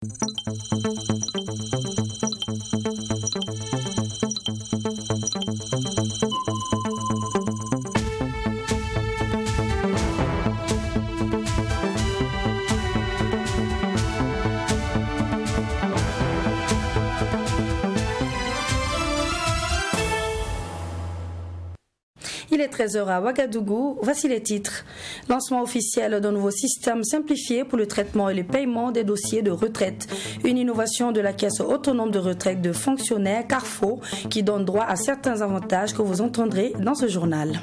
Il est 13h à Ouagadougou. Voici les titres. Lancement officiel d'un nouveau système simplifié pour le traitement et le paiement des dossiers de retraite. Une innovation de la Caisse autonome de retraite de fonctionnaires Carrefour qui donne droit à certains avantages que vous entendrez dans ce journal.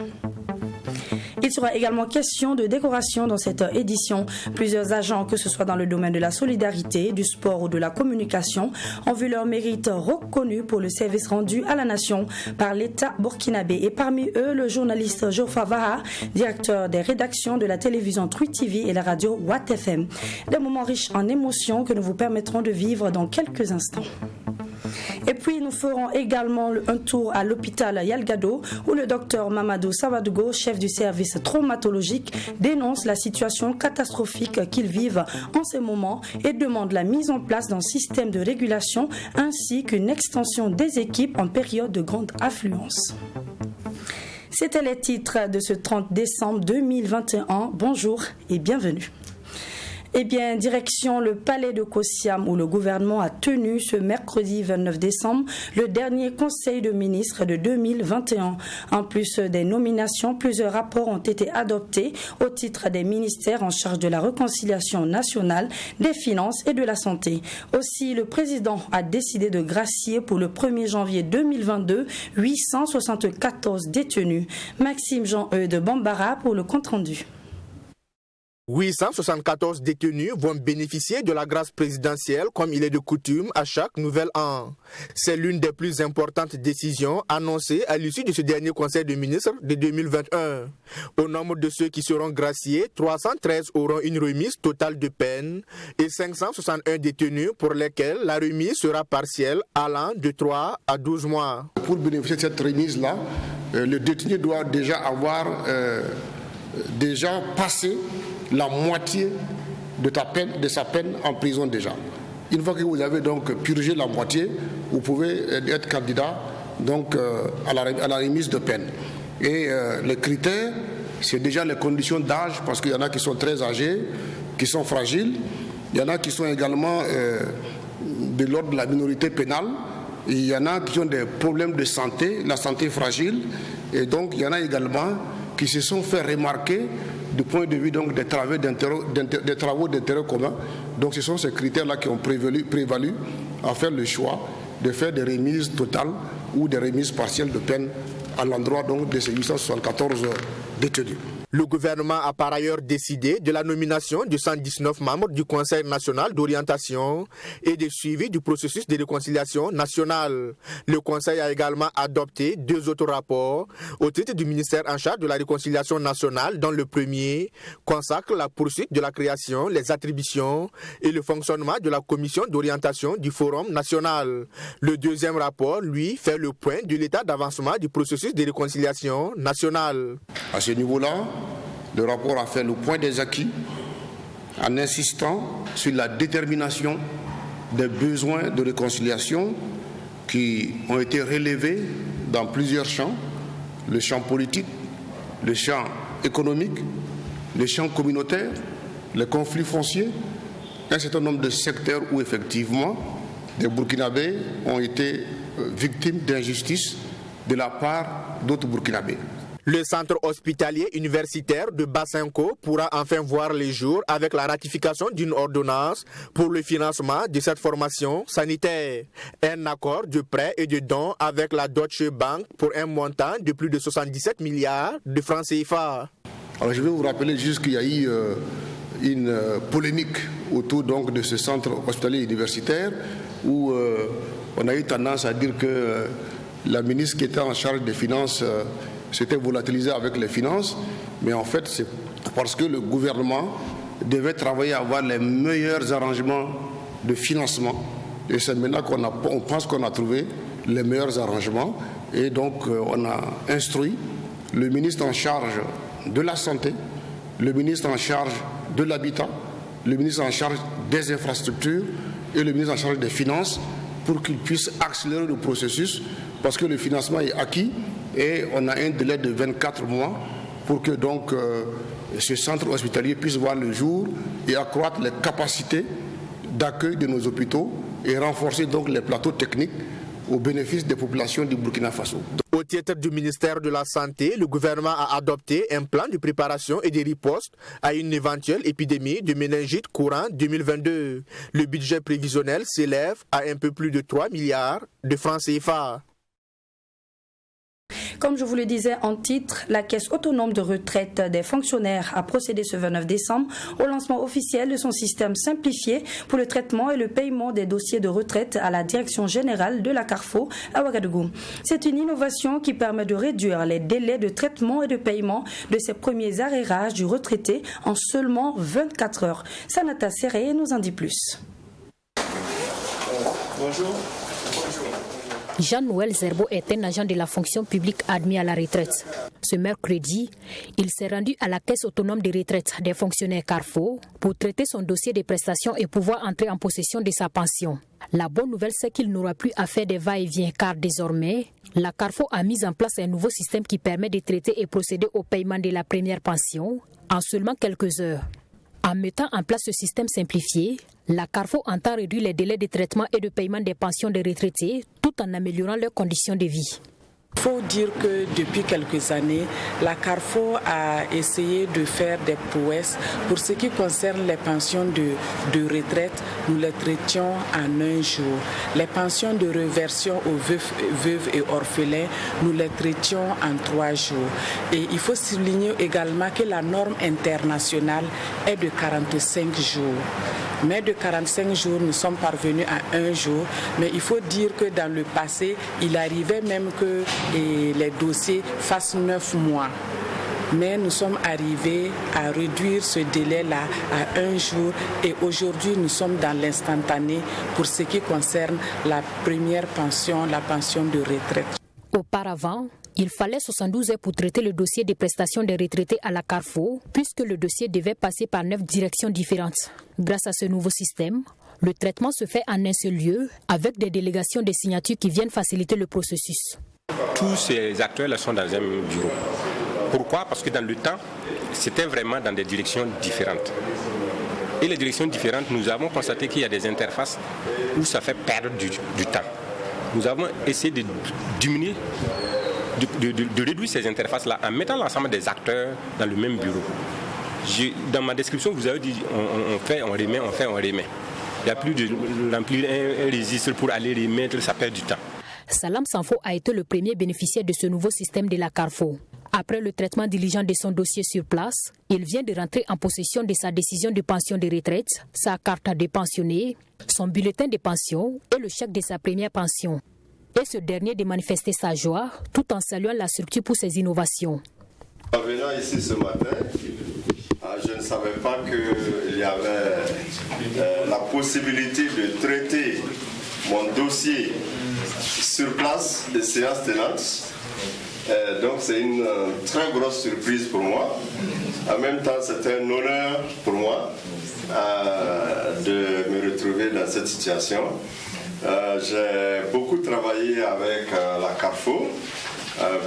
Il sera également question de décoration dans cette édition. Plusieurs agents, que ce soit dans le domaine de la solidarité, du sport ou de la communication, ont vu leur mérite reconnu pour le service rendu à la nation par l'État burkinabé. Et parmi eux, le journaliste Jofa Vaha, directeur des rédactions de la télévision Truy TV et la radio Watt FM. Des moments riches en émotions que nous vous permettrons de vivre dans quelques instants. Et puis nous ferons également un tour à l'hôpital Yalgado où le docteur Mamadou Savadogo, chef du service traumatologique, dénonce la situation catastrophique qu'ils vivent en ce moment et demande la mise en place d'un système de régulation ainsi qu'une extension des équipes en période de grande affluence. C'était les titres de ce 30 décembre 2021. Bonjour et bienvenue. Eh bien, direction le palais de Kossiam où le gouvernement a tenu ce mercredi 29 décembre le dernier conseil de ministres de 2021. En plus des nominations, plusieurs rapports ont été adoptés au titre des ministères en charge de la réconciliation nationale, des finances et de la santé. Aussi, le président a décidé de gracier pour le 1er janvier 2022 874 détenus. Maxime Jean-Eudes Bambara pour le compte-rendu. 874 détenus vont bénéficier de la grâce présidentielle comme il est de coutume à chaque nouvel an. C'est l'une des plus importantes décisions annoncées à l'issue de ce dernier conseil de ministres de 2021. Au nombre de ceux qui seront graciés, 313 auront une remise totale de peine et 561 détenus pour lesquels la remise sera partielle allant de 3 à 12 mois. Pour bénéficier de cette remise-là, le détenu doit déjà avoir déjà passé la moitié de sa peine en prison déjà. Une fois que vous avez donc purgé la moitié, vous pouvez être candidat donc, à la remise de peine. Et les critères, c'est déjà les conditions d'âge, parce qu'il y en a qui sont très âgés, qui sont fragiles. Il y en a qui sont également de l'ordre de la minorité pénale. Et il y en a qui ont des problèmes de santé, la santé fragile. Et donc, il y en a également qui se sont fait remarquer du point de vue donc, des travaux d'intérêt commun. Donc ce sont ces critères-là qui ont prévalu à faire le choix de faire des remises totales ou des remises partielles de peine à l'endroit donc, de ces 874 détenus. Le gouvernement a par ailleurs décidé de la nomination de 119 membres du Conseil national d'orientation et de suivi du processus de réconciliation nationale. Le Conseil a également adopté 2 autres rapports au titre du ministère en charge de la réconciliation nationale, dont le premier consacre la poursuite de la création, les attributions et le fonctionnement de la commission d'orientation du Forum national. Le deuxième rapport, lui, fait le point de l'état d'avancement du processus de réconciliation nationale. À ce niveau-là, le rapport a fait le point des acquis en insistant sur la détermination des besoins de réconciliation qui ont été relevés dans plusieurs champs, le champ politique, le champ économique, le champ communautaire, les conflits fonciers, un certain nombre de secteurs où effectivement des Burkinabés ont été victimes d'injustice de la part d'autres Burkinabés. Le centre hospitalier universitaire de Bassinko pourra enfin voir les jours avec la ratification d'une ordonnance pour le financement de cette formation sanitaire. Un accord de prêt et de don avec la Deutsche Bank pour un montant de plus de 77 milliards de francs CFA. Alors je vais vous rappeler juste qu'il y a eu une polémique autour donc, de ce centre hospitalier universitaire où on a eu tendance à dire que la ministre qui était en charge des finances s'était volatilisée avec les finances, mais en fait c'est parce que le gouvernement devait travailler à avoir les meilleurs arrangements de financement. Et c'est maintenant qu'on pense qu'on a trouvé les meilleurs arrangements. Et donc on a instruit le ministre en charge de la santé, le ministre en charge de l'habitat, le ministre en charge des infrastructures et le ministre en charge des Finances pour qu'ils puissent accélérer le processus parce que le financement est acquis et on a un délai de 24 mois pour que donc ce centre hospitalier puisse voir le jour et accroître les capacités d'accueil de nos hôpitaux et renforcer donc les plateaux techniques au bénéfice des populations du Burkina Faso. Au titre du ministère de la Santé, le gouvernement a adopté un plan de préparation et de riposte à une éventuelle épidémie de méningite courant 2022. Le budget prévisionnel s'élève à un peu plus de 3 milliards de francs CFA. Comme je vous le disais en titre, la Caisse autonome de retraite des fonctionnaires a procédé ce 29 décembre au lancement officiel de son système simplifié pour le traitement et le paiement des dossiers de retraite à la Direction générale de la Carrefour à Ouagadougou. C'est une innovation qui permet de réduire les délais de traitement et de paiement de ces premiers arrérages du retraité en seulement 24 heures. Sanata Serré nous en dit plus. Bonjour. Jean-Noël Zerbo est un agent de la fonction publique admis à la retraite. Ce mercredi, il s'est rendu à la Caisse autonome de retraite des fonctionnaires Carrefour pour traiter son dossier de prestations et pouvoir entrer en possession de sa pension. La bonne nouvelle, c'est qu'il n'aura plus à faire des va-et-vient car désormais, la Carrefour a mis en place un nouveau système qui permet de traiter et procéder au paiement de la première pension en seulement quelques heures. En mettant en place ce système simplifié, la Carrefour entend réduire les délais de traitement et de paiement des pensions des retraités tout en améliorant leurs conditions de vie. Il faut dire que depuis quelques années, la Carrefour a essayé de faire des prouesses. Pour ce qui concerne les pensions de retraite, nous les traitions en un jour. Les pensions de réversion aux veuves et orphelins, nous les traitions en 3 jours. Et il faut souligner également que la norme internationale est de 45 jours. Mais de 45 jours, nous sommes parvenus à 1 jour. Mais il faut dire que dans le passé, il arrivait même que les dossiers fassent 9 mois. Mais nous sommes arrivés à réduire ce délai-là à 1 jour et aujourd'hui nous sommes dans l'instantané pour ce qui concerne la première pension, la pension de retraite. Auparavant, il fallait 72 heures pour traiter le dossier des prestations des retraités à la Carrefour, puisque le dossier devait passer par 9 directions différentes. Grâce à ce nouveau système, le traitement se fait en un seul lieu, avec des délégations de signatures qui viennent faciliter le processus. Tous ces acteurs sont dans un même bureau. Pourquoi ? Parce que dans le temps, c'était vraiment dans des directions différentes. Et les directions différentes, nous avons constaté qu'il y a des interfaces où ça fait perdre du temps. Nous avons essayé de diminuer, de réduire ces interfaces-là en mettant l'ensemble des acteurs dans le même bureau. Dans ma description, vous avez dit on fait, on remet, on fait, on remet. Il n'y a plus de remplir un registre pour aller remettre, ça perd du temps. Salam Sanfo a été le premier bénéficiaire de ce nouveau système de la Carrefour. Après le traitement diligent de son dossier sur place, il vient de rentrer en possession de sa décision de pension de retraite, sa carte de pensionné, son bulletin de pension et le chèque de sa première pension. Et ce dernier de manifester sa joie tout en saluant la structure pour ses innovations. En venant ici ce matin, je ne savais pas qu'il y avait la possibilité de traiter mon dossier sur place, des séances tenantes. Donc c'est une très grosse surprise pour moi. En même temps, c'est un honneur pour moi de me retrouver dans cette situation. J'ai beaucoup travaillé avec la Carrefour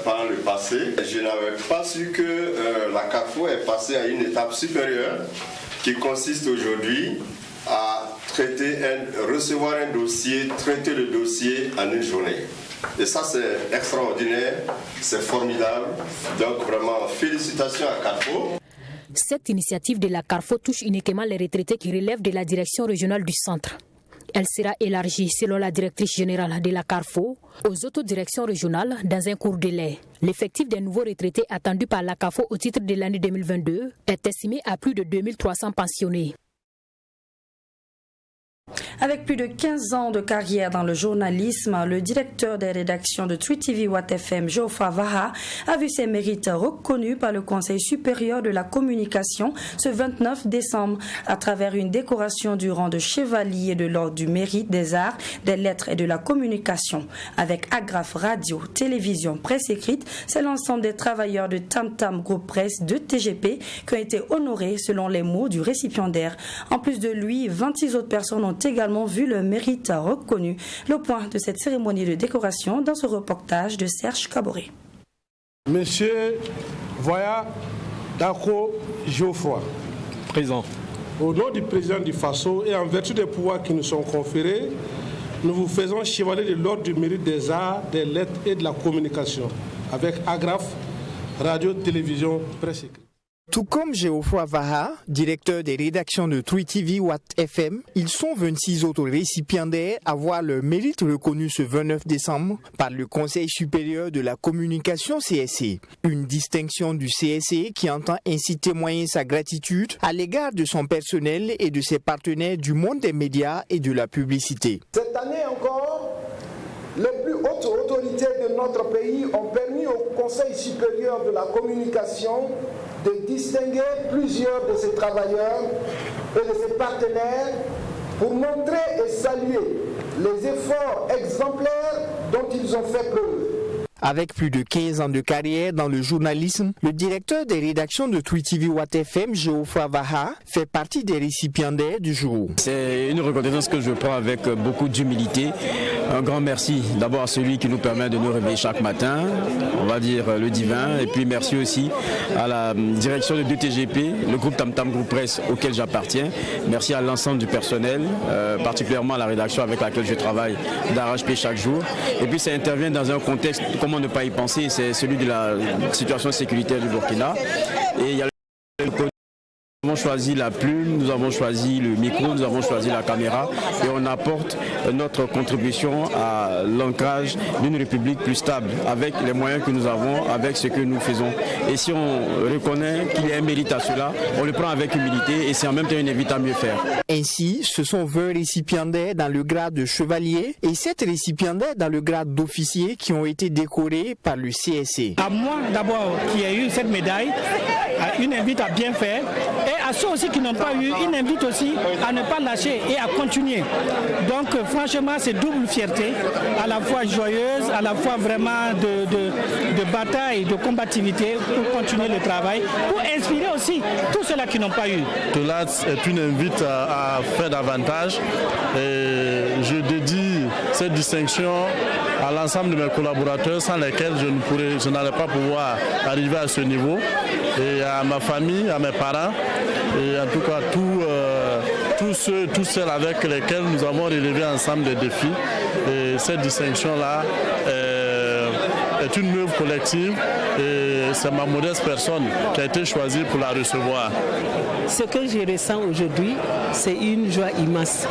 par le passé. Je n'avais pas su que la Carrefour est passée à une étape supérieure qui consiste aujourd'hui à recevoir un dossier, traiter le dossier en une journée. Et ça, c'est extraordinaire, c'est formidable. Donc vraiment, félicitations à Carrefour. Cette initiative de la Carrefour touche uniquement les retraités qui relèvent de la direction régionale du centre. Elle sera élargie, selon la directrice générale de la Carrefour, aux autres directions régionales dans un court délai. L'effectif des nouveaux retraités attendus par la Carrefour au titre de l'année 2022 est estimé à plus de 2300 pensionnés. Avec plus de 15 ans de carrière dans le journalisme, le directeur des rédactions de 3TV Watt FM, Geoffroy Vaha, a vu ses mérites reconnus par le Conseil supérieur de la communication ce 29 décembre à travers une décoration du rang de chevalier de l'ordre du mérite des arts, des lettres et de la communication. Avec Agraf Radio, télévision, presse écrite, c'est l'ensemble des travailleurs de Tam Tam Groupe Presse de TGP qui ont été honorés selon les mots du récipiendaire. En plus de lui, 26 autres personnes ont également vu le mérite reconnu. Le point de cette cérémonie de décoration dans ce reportage de Serge Caboret. Monsieur Voya Dako Geoffroy. Présent. Au nom du président du FASO et en vertu des pouvoirs qui nous sont conférés, nous vous faisons chevalier de l'ordre du mérite des arts, des lettres et de la communication avec agrafe, radio, télévision, presse écrite. Tout comme Geoffroy Vaha, directeur des rédactions de Twi TV Watt FM, ils sont 26 autres récipiendaires à voir leur mérite reconnu ce 29 décembre par le Conseil supérieur de la communication CSC. Une distinction du CSC qui entend ainsi témoigner sa gratitude à l'égard de son personnel et de ses partenaires du monde des médias et de la publicité. Cette année encore, les plus hautes autorités de notre pays ont permis au Conseil supérieur de la communication de distinguer plusieurs de ses travailleurs et de ses partenaires pour montrer et saluer les efforts exemplaires dont ils ont fait preuve. Avec plus de 15 ans de carrière dans le journalisme, le directeur des rédactions de Twi TV Watt FM, Geoffroy Vaha, fait partie des récipiendaires du jour. C'est une reconnaissance que je prends avec beaucoup d'humilité. Un grand merci d'abord à celui qui nous permet de nous réveiller chaque matin, on va dire le divin, et puis merci aussi à la direction de 2TGP, le groupe Tam Tam Group Presse auquel j'appartiens. Merci à l'ensemble du personnel, particulièrement à la rédaction avec laquelle je travaille d'arrache-pied chaque jour. Et puis ça intervient dans un contexte, comment ne pas y penser, c'est celui de la situation sécuritaire du Burkina. Et il y a nous avons choisi la plume, nous avons choisi le micro, nous avons choisi la caméra et on apporte notre contribution à l'ancrage d'une république plus stable avec les moyens que nous avons, avec ce que nous faisons. Et si on reconnaît qu'il y a un mérite à cela, on le prend avec humilité et c'est en même temps une invite à mieux faire. Ainsi, ce sont 20 récipiendaires dans le grade de chevalier et 7 récipiendaires dans le grade d'officier qui ont été décorés par le CSC. À moi d'abord qui ai eu cette médaille, une invite à bien faire. Et à ceux aussi qui n'ont pas eu, une invite aussi à ne pas lâcher et à continuer. Donc franchement, c'est double fierté, à la fois joyeuse, à la fois vraiment de bataille, de combativité pour continuer le travail, pour inspirer aussi tous ceux-là qui n'ont pas eu. Cela est une invite à faire davantage. Et je dédie cette distinction à l'ensemble de mes collaborateurs sans lesquels je n'allais pas pouvoir arriver à ce niveau. Et à ma famille, à mes parents, et en tout cas tous ceux avec lesquels nous avons relevé ensemble des défis. Et cette distinction-là est une œuvre collective et c'est ma modeste personne qui a été choisie pour la recevoir. Ce que je ressens aujourd'hui, c'est une joie immense.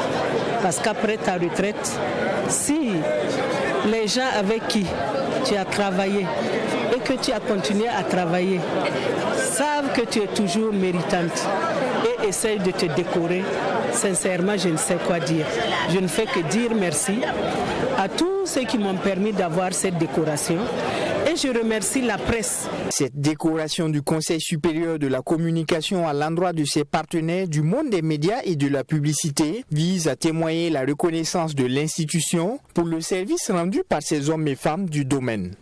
Parce qu'après ta retraite, si les gens avec qui tu as travaillé et que tu as continué à travailler savent que tu es toujours méritante et essayent de te décorer, sincèrement, je ne sais quoi dire. Je ne fais que dire merci à tous ceux qui m'ont permis d'avoir cette décoration et je remercie la presse. Cette décoration du Conseil supérieur de la communication à l'endroit de ses partenaires du monde des médias et de la publicité vise à témoigner la reconnaissance de l'institution pour le service rendu par ces hommes et femmes du domaine.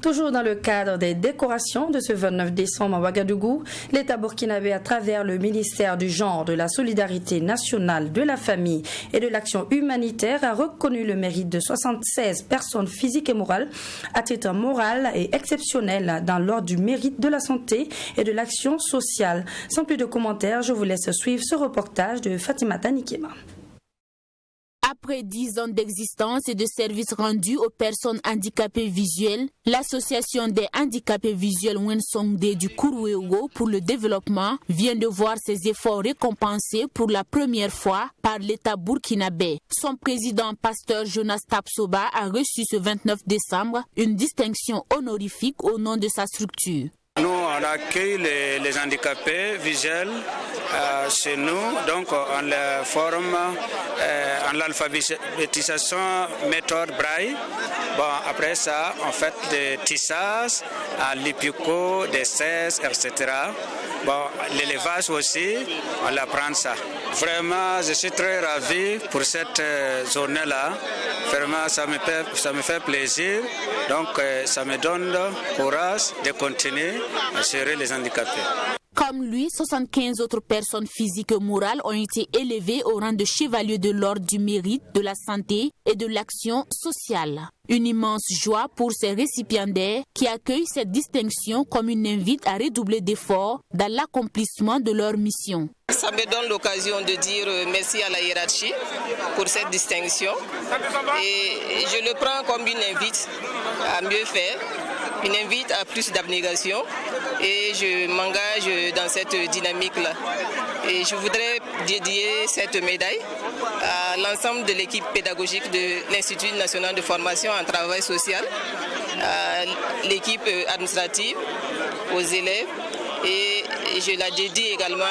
Toujours dans le cadre des décorations de ce 29 décembre à Ouagadougou, l'État burkinabé, à travers le ministère du Genre, de la Solidarité nationale, de la Famille et de l'Action humanitaire, a reconnu le mérite de 76 personnes physiques et morales à titre moral et exceptionnel dans l'ordre du mérite de la santé et de l'action sociale. Sans plus de commentaires, je vous laisse suivre ce reportage de Fatimata Nikema. Après 10 ans d'existence et de services rendus aux personnes handicapées visuelles, l'association des handicapés visuels Wensongde du Kourouéogo pour le développement vient de voir ses efforts récompensés pour la première fois par l'État burkinabé. Son président, pasteur Jonas Tapsoba, a reçu ce 29 décembre une distinction honorifique au nom de sa structure. Nous, on accueille les handicapés visuels chez nous, donc on les forme en l'alphabétisation méthode Braille. Bon, après ça, on fait des tissages, en lipico, des cesses, etc. Bon, l'élevage aussi, on apprend ça. Vraiment, je suis très ravi pour cette journée-là. Vraiment, ça me fait plaisir. Donc, ça me donne courage de continuer à gérer les handicapés. Comme lui, 75 autres personnes physiques et morales ont été élevées au rang de chevalier de l'ordre du mérite, de la santé et de l'action sociale. Une immense joie pour ces récipiendaires qui accueillent cette distinction comme une invite à redoubler d'efforts dans l'accomplissement de leur mission. Ça me donne l'occasion de dire merci à la hiérarchie pour cette distinction et je le prends comme une invite à mieux faire, une invite à plus d'abnégation et je m'engage dans cette dynamique-là. Et je voudrais dédier cette médaille à l'ensemble de l'équipe pédagogique de l'Institut national de formation en travail social, à l'équipe administrative, aux élèves et je la dédie également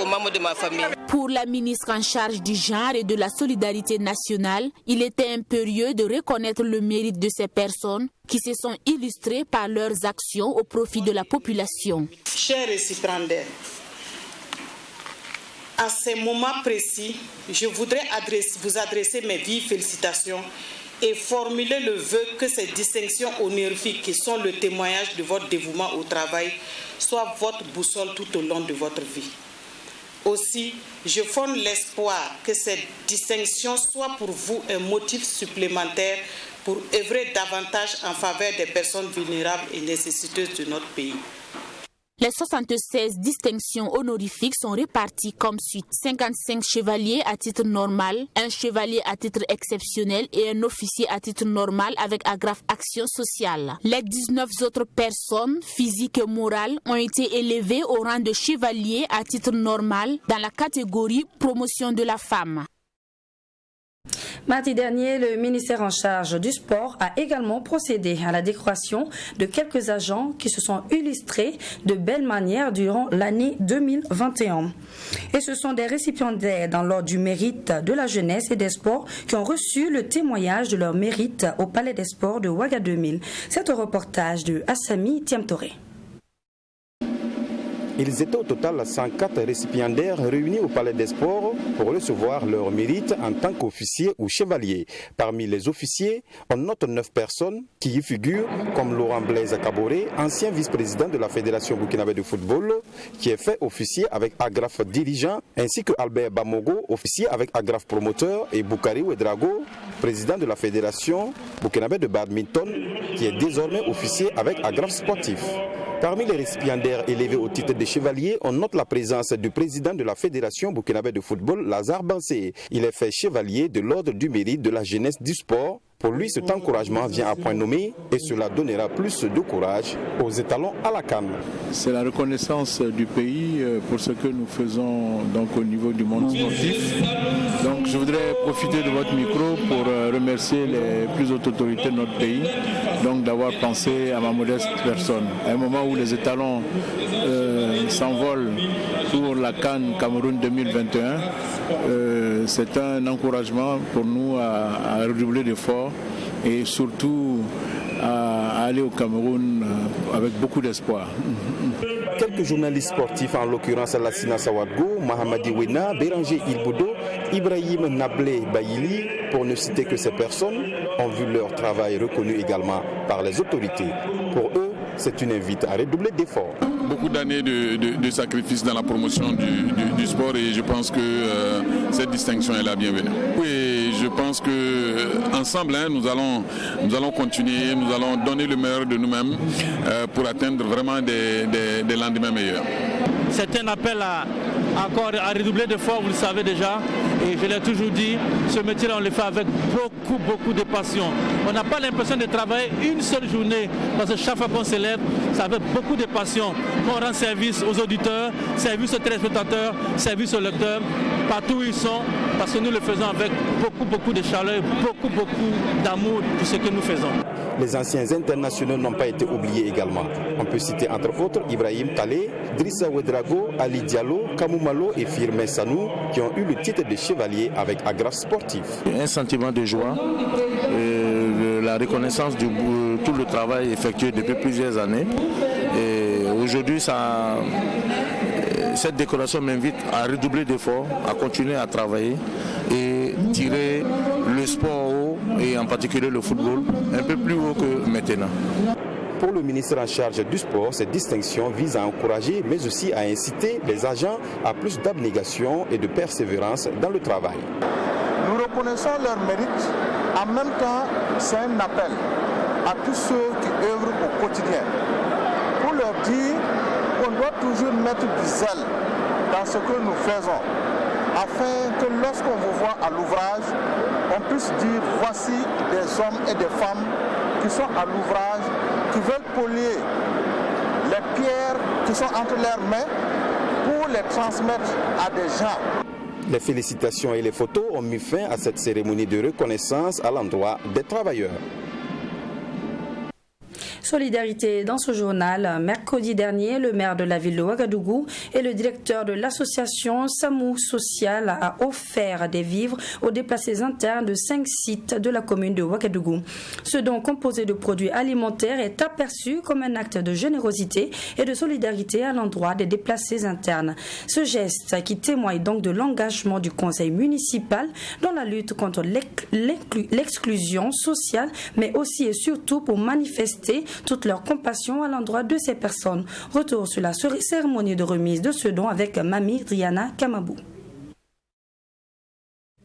aux membres de ma famille. Pour la ministre en charge du genre et de la solidarité nationale, il était impérieux de reconnaître le mérite de ces personnes qui se sont illustrées par leurs actions au profit de la population. Chers récipiendaires, à ces moments précis, je voudrais vous adresser mes vives félicitations et formuler le vœu que ces distinctions honorifiques qui sont le témoignage de votre dévouement au travail soient votre boussole tout au long de votre vie. Aussi, je fonde l'espoir que cette distinction soit pour vous un motif supplémentaire pour œuvrer davantage en faveur des personnes vulnérables et nécessiteuses de notre pays. Les 76 distinctions honorifiques sont réparties comme suit. 55 chevaliers à titre normal, un chevalier à titre exceptionnel et un officier à titre normal avec agrafe action sociale. Les 19 autres personnes, physiques et morales, ont été élevées au rang de chevalier à titre normal dans la catégorie promotion de la femme. Mardi dernier, le ministère en charge du sport a également procédé à la décoration de quelques agents qui se sont illustrés de belle manière durant l'année 2021. Et ce sont des récipiendaires dans l'ordre du mérite de la jeunesse et des sports qui ont reçu le témoignage de leur mérite au Palais des Sports de Ouaga 2000. C'est un reportage de Assami Tiamtoré. Ils étaient au total 104 récipiendaires réunis au Palais des Sports pour recevoir leur mérite en tant qu'officiers ou chevaliers. Parmi les officiers, on note 9 personnes qui y figurent, comme Laurent Blaise Kaboré, ancien vice-président de la Fédération burkinabé de football, qui est fait officier avec agrafe dirigeant, ainsi que Albert Bamogo, officier avec agrafe promoteur, et Boukari Ouedrago, président de la Fédération burkinabé de badminton, qui est désormais officier avec agrafe sportif. Parmi les récipiendaires élevés au titre de chevalier, on note la présence du président de la Fédération burkinabé de football, Lazare Bansé. Il est fait chevalier de l'ordre du mérite de la jeunesse du sport. Pour lui, cet encouragement vient à point nommé et cela donnera plus de courage aux étalons à la CAN. C'est la reconnaissance du pays pour ce que nous faisons donc, au niveau du monde sportif. Donc, je voudrais profiter de votre micro pour remercier les plus hautes autorités de notre pays donc, d'avoir pensé à ma modeste personne. À un moment où les étalons s'envolent pour la CAN Cameroun 2021, c'est un encouragement pour nous à redoubler d'efforts et surtout à aller au Cameroun avec beaucoup d'espoir. Quelques journalistes sportifs, en l'occurrence Lassina Sawadgo, Mahamadi Wena, Béranger Ilboudo, Ibrahim Nablé Bayili, pour ne citer que ces personnes, ont vu leur travail reconnu également par les autorités. Pour eux, c'est une invite à redoubler d'efforts. Beaucoup d'années de sacrifices dans la promotion du sport et je pense que cette distinction est la bienvenue. Et je pense qu'ensemble, nous allons continuer, nous allons donner le meilleur de nous-mêmes pour atteindre vraiment des lendemains meilleurs. C'est un appel encore à redoubler d'efforts, vous le savez déjà, et je l'ai toujours dit, ce métier-là on le fait avec beaucoup de passion. On n'a pas l'impression de travailler une seule journée, parce que chaque fois qu'on se lève, c'est avec beaucoup de passion qu'on rend service aux auditeurs, service aux téléspectateurs, service aux lecteurs, partout où ils sont, parce que nous le faisons avec beaucoup de chaleur, beaucoup d'amour pour ce que nous faisons. Les anciens internationaux n'ont pas été oubliés également. On peut citer entre autres Ibrahim Talé, Drissa Ouedrago, Ali Diallo, Kamoumalo et Firmin Sanou qui ont eu le titre de chevalier avec agrafe sportif. Un sentiment de joie, la reconnaissance de tout le travail effectué depuis plusieurs années. Et aujourd'hui, cette décoration m'invite à redoubler d'efforts, à continuer à travailler et tirer le sport haut, et en particulier le football, un peu plus haut que maintenant. Pour le ministre en charge du sport, cette distinction vise à encourager mais aussi à inciter les agents à plus d'abnégation et de persévérance dans le travail. Nous reconnaissons leur mérite. En même temps, c'est un appel à tous ceux qui œuvrent au quotidien pour leur dire qu'on doit toujours mettre du zèle dans ce que nous faisons, afin que lorsqu'on vous voit à l'ouvrage, on puisse dire voici des hommes et des femmes qui sont à l'ouvrage, qui veulent polier les pierres qui sont entre leurs mains pour les transmettre à des gens. Les félicitations et les photos ont mis fin à cette cérémonie de reconnaissance à l'endroit des travailleurs. Solidarité dans ce journal. Mercredi dernier, le maire de la ville de Ouagadougou et le directeur de l'association SAMU Social a offert des vivres aux déplacés internes de 5 sites de la commune de Ouagadougou. Ce don composé de produits alimentaires est aperçu comme un acte de générosité et de solidarité à l'endroit des déplacés internes. Ce geste qui témoigne donc de l'engagement du conseil municipal dans la lutte contre l'exclusion sociale, mais aussi et surtout pour manifester toute leur compassion à l'endroit de ces personnes. Retour sur la cérémonie de remise de ce don avec Mamie Driana Kamabou.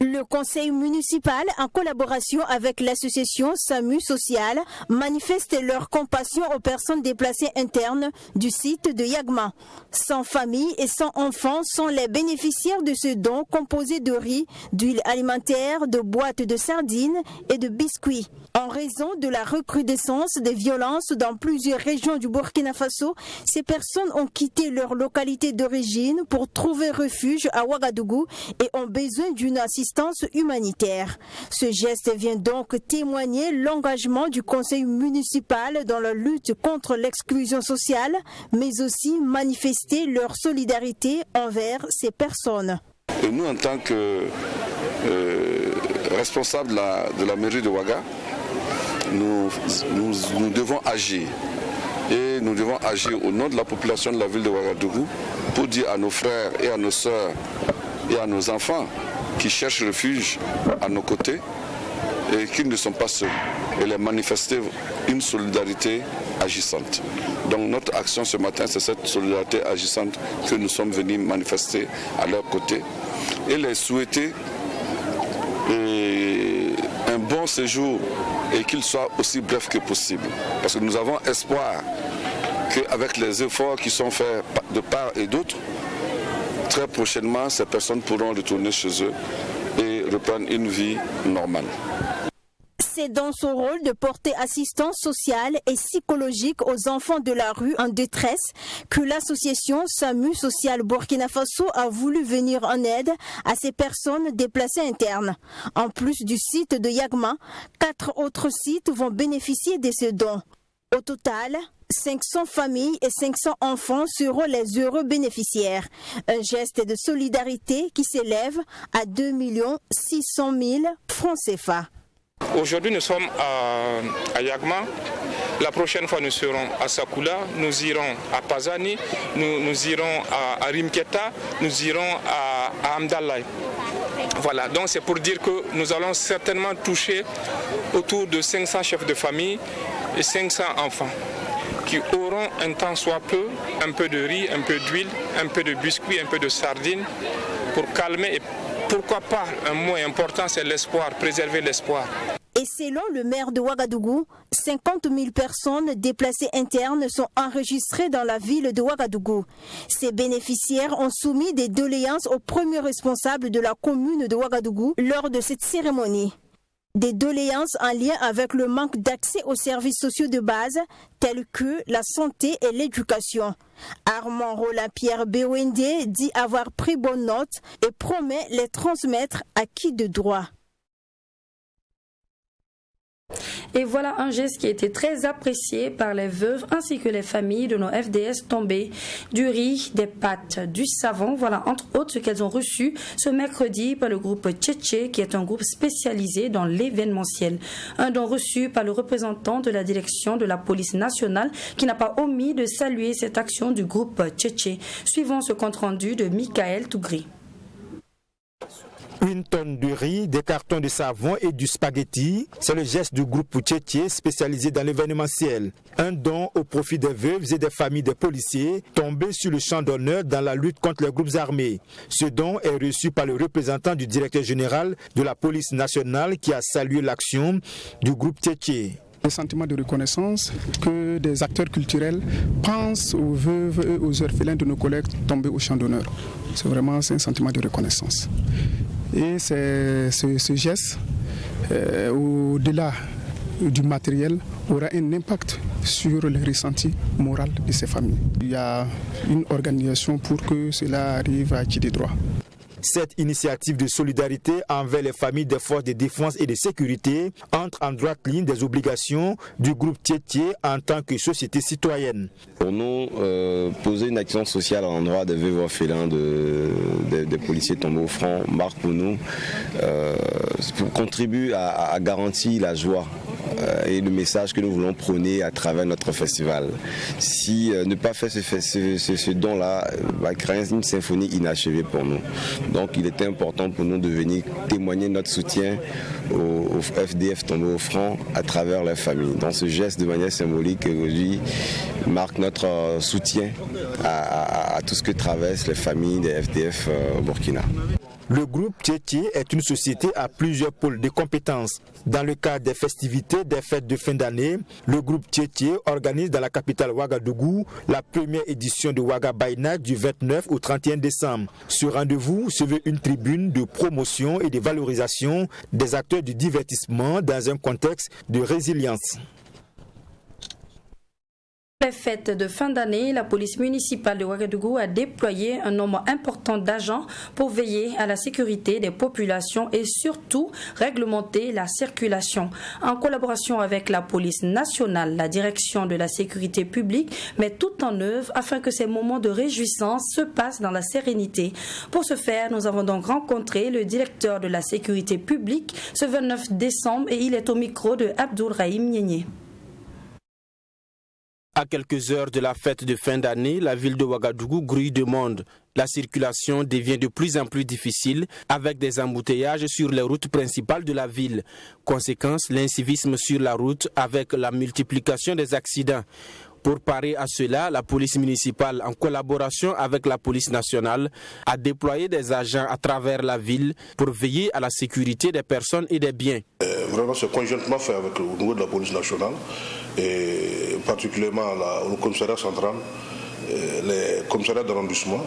Le conseil municipal, en collaboration avec l'association SAMU Social, manifeste leur compassion aux personnes déplacées internes du site de Yagma. 100 familles et 100 enfants sont les bénéficiaires de ce don composé de riz, d'huile alimentaire, de boîtes de sardines et de biscuits. En raison de la recrudescence des violences dans plusieurs régions du Burkina Faso, ces personnes ont quitté leur localité d'origine pour trouver refuge à Ouagadougou et ont besoin d'une assistance humanitaire. Ce geste vient donc témoigner l'engagement du conseil municipal dans la lutte contre l'exclusion sociale, mais aussi manifester leur solidarité envers ces personnes. Et nous, en tant que responsables de la mairie de Ouaga, nous devons agir. Et nous devons agir au nom de la population de la ville de Ouagadougou pour dire à nos frères et à nos sœurs et à nos enfants qui cherchent refuge à nos côtés et qu'ils ne sont pas seuls, et les manifester une solidarité agissante. Donc notre action ce matin, c'est cette solidarité agissante que nous sommes venus manifester à leur côté et les souhaiter un bon séjour et qu'il soit aussi bref que possible. Parce que nous avons espoir qu'avec les efforts qui sont faits de part et d'autre, très prochainement, ces personnes pourront retourner chez eux et reprendre une vie normale. C'est dans son rôle de porter assistance sociale et psychologique aux enfants de la rue en détresse que l'association SAMU Social Burkina Faso a voulu venir en aide à ces personnes déplacées internes. En plus du site de Yagma, 4 autres sites vont bénéficier de ce don. Au total, 500 familles et 500 enfants seront les heureux bénéficiaires. Un geste de solidarité qui s'élève à 2 600 000 francs CFA. Aujourd'hui, nous sommes à Yagma. La prochaine fois, nous serons à Sakula, nous irons à Pazani, nous irons à Rimketa, nous irons à Amdallah. Voilà, donc c'est pour dire que nous allons certainement toucher autour de 500 chefs de famille et 500 enfants qui auront un tant soit peu, un peu de riz, un peu d'huile, un peu de biscuits, un peu de sardines pour calmer et pourquoi pas, un mot important, c'est l'espoir, préserver l'espoir. Et selon le maire de Ouagadougou, 50 000 personnes déplacées internes sont enregistrées dans la ville de Ouagadougou. Ces bénéficiaires ont soumis des doléances aux premiers responsables de la commune de Ouagadougou lors de cette cérémonie. Des doléances en lien avec le manque d'accès aux services sociaux de base tels que la santé et l'éducation. Armand Roland-Pierre Bewende dit avoir pris bonne note et promet les transmettre à qui de droit. Et voilà un geste qui a été très apprécié par les veuves ainsi que les familles de nos FDS tombés. Du riz, des pâtes, du savon, voilà entre autres ce qu'elles ont reçu ce mercredi par le groupe Tchétché qui est un groupe spécialisé dans l'événementiel. Un don reçu par le représentant de la direction de la police nationale qui n'a pas omis de saluer cette action du groupe Tchétché. Suivons ce compte rendu de Michael Tougri. 1 tonne de riz, des cartons de savon et du spaghetti. C'est le geste du groupe Tchétché spécialisé dans l'événementiel. Un don au profit des veuves et des familles des policiers tombés sur le champ d'honneur dans la lutte contre les groupes armés. Ce don est reçu par le représentant du directeur général de la police nationale qui a salué l'action du groupe Tchétché. Le sentiment de reconnaissance que des acteurs culturels pensent aux veuves et aux orphelins de nos collègues tombés au champ d'honneur. C'est un sentiment de reconnaissance. Et ce geste, au-delà du matériel, aura un impact sur le ressenti moral de ces familles. Il y a une organisation pour que cela arrive à acquis des droits. Cette initiative de solidarité envers les familles des forces de défense et de sécurité entre en droite ligne des obligations du groupe Tchétché en tant que société citoyenne. Pour nous, poser une action sociale à l'endroit des veuves orphelins des policiers tombés au front marque pour nous, contribue à garantir la joie et le message que nous voulons prôner à travers notre festival. Si ne pas faire ce don-là va créer une symphonie inachevée pour nous. Donc il était important pour nous de venir témoigner notre soutien aux FDF tombés au front à travers leurs familles. Donc ce geste de manière symbolique aujourd'hui marque notre soutien à tout ce que traversent les familles des FDF au Burkina. Le groupe Tchétché est une société à plusieurs pôles de compétences. Dans le cadre des festivités des fêtes de fin d'année, le groupe Tchétché organise dans la capitale Ouagadougou la première édition de Ouaga by Night du 29 au 31 décembre. Ce rendez-vous se veut une tribune de promotion et de valorisation des acteurs du divertissement dans un contexte de résilience. Les fêtes de fin d'année, la police municipale de Ouagadougou a déployé un nombre important d'agents pour veiller à la sécurité des populations et surtout réglementer la circulation. En collaboration avec la police nationale, la direction de la sécurité publique met tout en œuvre afin que ces moments de réjouissance se passent dans la sérénité. Pour ce faire, nous avons donc rencontré le directeur de la sécurité publique ce 29 décembre et il est au micro de Abdoul Rahim Niénié. À quelques heures de la fête de fin d'année, la ville de Ouagadougou grouille de monde. La circulation devient de plus en plus difficile avec des embouteillages sur les routes principales de la ville. Conséquence, l'incivisme sur la route avec la multiplication des accidents. Pour parer à cela, la police municipale, en collaboration avec la police nationale, a déployé des agents à travers la ville pour veiller à la sécurité des personnes et des biens. Vraiment, c'est conjointement fait avec au niveau de la police nationale, et particulièrement au commissariat central, les commissariats d'arrondissement,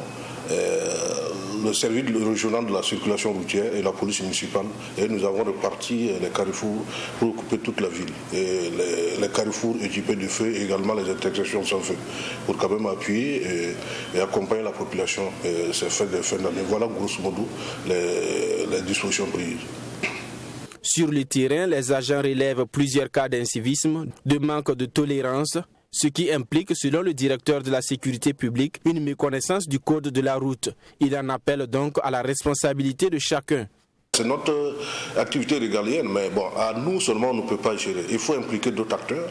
le service régional de la circulation routière et la police municipale. Et nous avons reparti les carrefours pour occuper toute la ville. Et les carrefours équipés de feu et également les intersections sans feu pour quand même appuyer et accompagner la population ces fêtes de fin d'année. Voilà grosso modo les dispositions prises. Sur le terrain, les agents relèvent plusieurs cas d'incivisme, de manque de tolérance, ce qui implique, selon le directeur de la sécurité publique, une méconnaissance du code de la route. Il en appelle donc à la responsabilité de chacun. C'est notre activité régalienne, mais bon, à nous seulement on ne peut pas gérer. Il faut impliquer d'autres acteurs,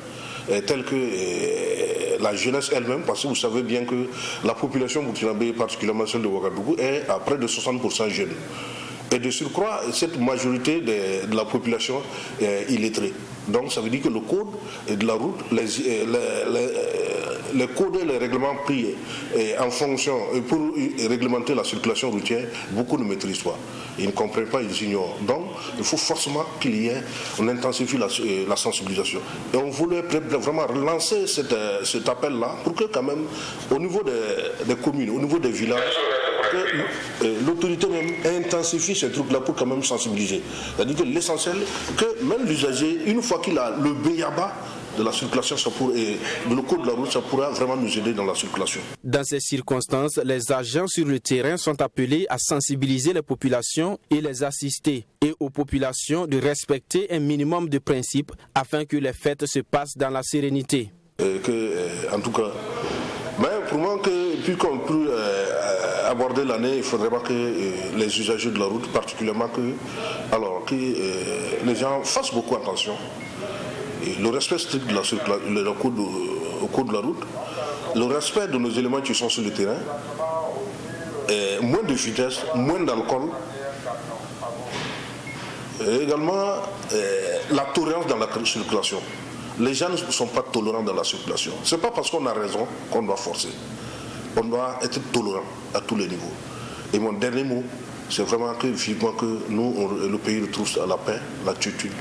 tels que la jeunesse elle-même, parce que vous savez bien que la population burkinabé, particulièrement celle de Ouagadougou, est à près de 60% jeune. Et de surcroît, cette majorité de la population est illettrée. Donc ça veut dire que le code de la route, les codes et les règlements pris en fonction, pour réglementer la circulation routière, beaucoup ne maîtrisent pas. Ils ne comprennent pas, ils ignorent. Donc il faut forcément on intensifie la sensibilisation. Et on voulait vraiment relancer cet appel-là pour que quand même, au niveau des communes, au niveau des villages, que l'autorité même intensifie ces trucs-là pour quand même sensibiliser. C'est-à-dire que l'essentiel, que même l'usager, une fois qu'il a le béaba de la circulation, le code de la route, ça pourra vraiment nous aider dans la circulation. Dans ces circonstances, les agents sur le terrain sont appelés à sensibiliser les populations et les assister, et aux populations de respecter un minimum de principes afin que les fêtes se passent dans la sérénité. En tout cas, mais pour moi, plus qu'on peut aborder l'année, il faudrait vraiment que les usagers de la route, particulièrement que les gens fassent beaucoup attention. Et le respect strict de la circulation, au code de la route, le respect de nos éléments qui sont sur le terrain, moins de vitesse, moins d'alcool, Et également, la tolérance dans la circulation. Les gens ne sont pas tolérants dans la circulation. Ce n'est pas parce qu'on a raison qu'on doit forcer. On doit être tolérant à tous les niveaux. Et mon dernier mot, c'est vraiment que vivement que nous, le pays retrouve la paix, la quiétude,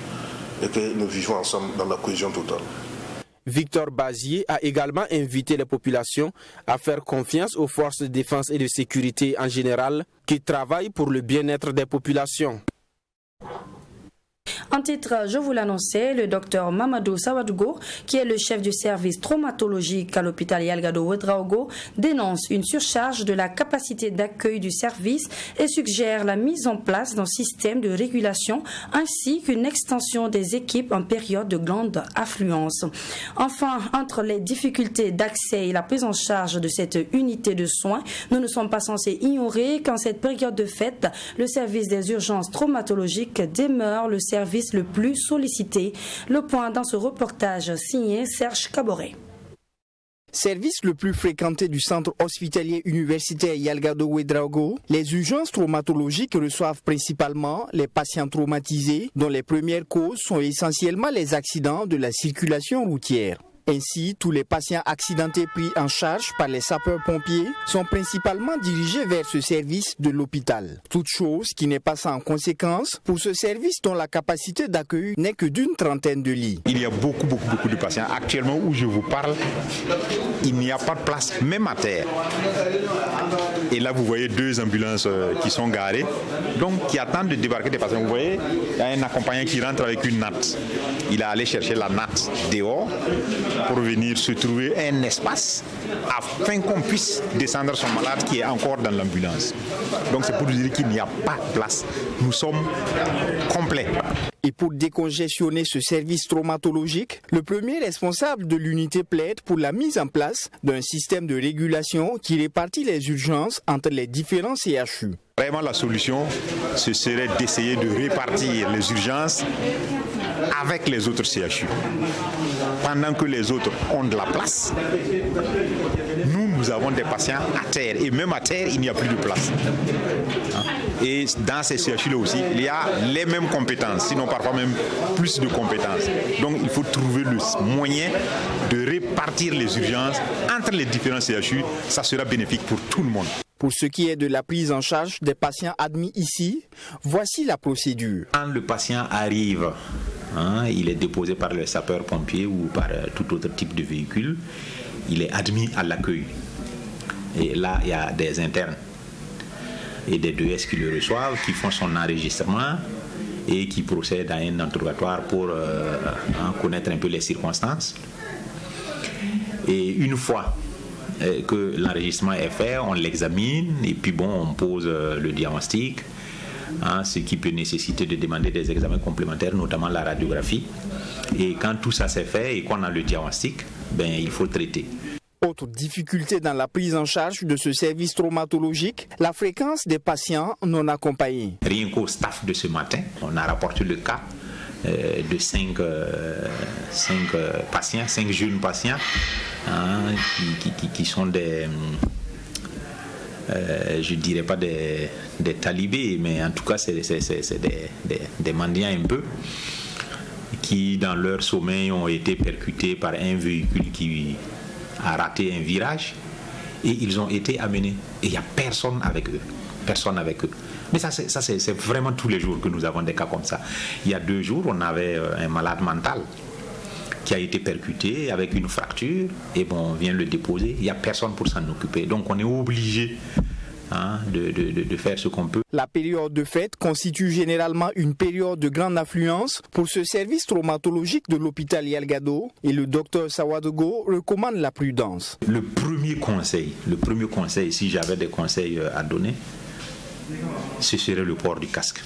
et que nous vivons ensemble dans la cohésion totale. Victor Bazier a également invité les populations à faire confiance aux forces de défense et de sécurité en général qui travaillent pour le bien-être des populations. En titre, je vous l'annonçais, le docteur Mamadou Sawadougou, qui est le chef du service traumatologique à l'hôpital Yalgado Ouedraogo, dénonce une surcharge de la capacité d'accueil du service et suggère la mise en place d'un système de régulation ainsi qu'une extension des équipes en période de grande affluence. Enfin, entre les difficultés d'accès et la prise en charge de cette unité de soins, nous ne sommes pas censés ignorer qu'en cette période de fête, le service des urgences traumatologiques demeure le service le plus sollicité. Le point dans ce reportage signé Serge Caboret. Service le plus fréquenté du centre hospitalier universitaire Yalgado Ouedraogo, les urgences traumatologiques reçoivent principalement les patients traumatisés dont les premières causes sont essentiellement les accidents de la circulation routière. Ainsi, tous les patients accidentés pris en charge par les sapeurs-pompiers sont principalement dirigés vers ce service de l'hôpital. Toute chose qui n'est pas sans conséquence pour ce service dont la capacité d'accueil n'est que d'une trentaine de lits. Il y a beaucoup de patients. Actuellement où je vous parle, il n'y a pas de place, même à terre. Et là, vous voyez 2 ambulances qui sont garées, donc qui attendent de débarquer des patients. Vous voyez, il y a un accompagnant qui rentre avec une natte. Il est allé chercher la natte dehors pour venir se trouver un espace afin qu'on puisse descendre son malade qui est encore dans l'ambulance. Donc c'est pour dire qu'il n'y a pas de place. Nous sommes complets. Et pour décongestionner ce service traumatologique, le premier responsable de l'unité plaide pour la mise en place d'un système de régulation qui répartit les urgences entre les différents CHU. Vraiment, la solution, ce serait d'essayer de répartir les urgences avec les autres CHU. Pendant que les autres ont de la place, nous avons des patients à terre. Et même à terre, il n'y a plus de place. Et dans ces CHU-là aussi, il y a les mêmes compétences, sinon parfois même plus de compétences. Donc il faut trouver le moyen de répartir les urgences entre les différents CHU. Ça sera bénéfique pour tout le monde. Pour ce qui est de la prise en charge des patients admis ici, voici la procédure. Quand le patient arrive, il est déposé par le sapeur-pompier ou par tout autre type de véhicule, il est admis à l'accueil. Et là, il y a des internes et des 2S qui le reçoivent, qui font son enregistrement et qui procèdent à un interrogatoire pour connaître un peu les circonstances. Et une fois que l'enregistrement est fait, on l'examine et puis on pose le diagnostic, ce qui peut nécessiter de demander des examens complémentaires, notamment la radiographie. Et quand tout ça c'est fait et qu'on a le diagnostic, il faut traiter. Autre difficulté dans la prise en charge de ce service traumatologique, la fréquence des patients non accompagnés. Rien qu'au staff de ce matin, on a rapporté le cas de 5 patients, 5 jeunes patients qui sont des, je ne dirais pas des talibés, mais en tout cas c'est des mendiants un peu, qui dans leur sommeil ont été percutés par un véhicule qui a raté un virage et ils ont été amenés. Et il n'y a personne avec eux. Mais ça c'est vraiment tous les jours que nous avons des cas comme ça. Il y a 2 jours, on avait un malade mental qui a été percuté avec une fracture et on vient le déposer. Il n'y a personne pour s'en occuper. Donc on est obligé de faire ce qu'on peut. La période de fête constitue généralement une période de grande affluence pour ce service traumatologique de l'hôpital Yalgado et le docteur Sawadougou recommande la prudence. Le premier conseil, si j'avais des conseils à donner, ce serait le port du casque.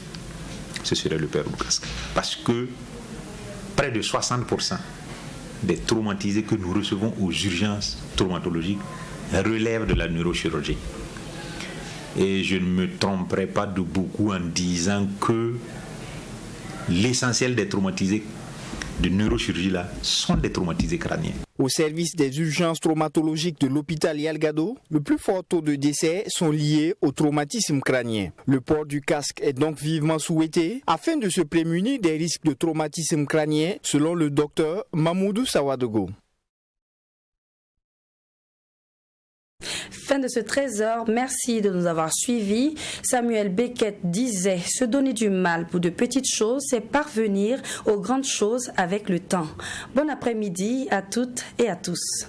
Parce que près de 60% des traumatisés que nous recevons aux urgences traumatologiques relèvent de la neurochirurgie. Et je ne me tromperai pas de beaucoup en disant que l'essentiel des traumatisés de neurochirurgie là sont des traumatisés crâniens. Au service des urgences traumatologiques de l'hôpital Yalgado, le plus fort taux de décès sont liés au traumatisme crânien. Le port du casque est donc vivement souhaité afin de se prémunir des risques de traumatisme crânien, selon le docteur Mamoudou Sawadogo. Fin de ce 13h, merci de nous avoir suivis. Samuel Beckett disait « Se donner du mal pour de petites choses, c'est parvenir aux grandes choses avec le temps ». Bon après-midi à toutes et à tous.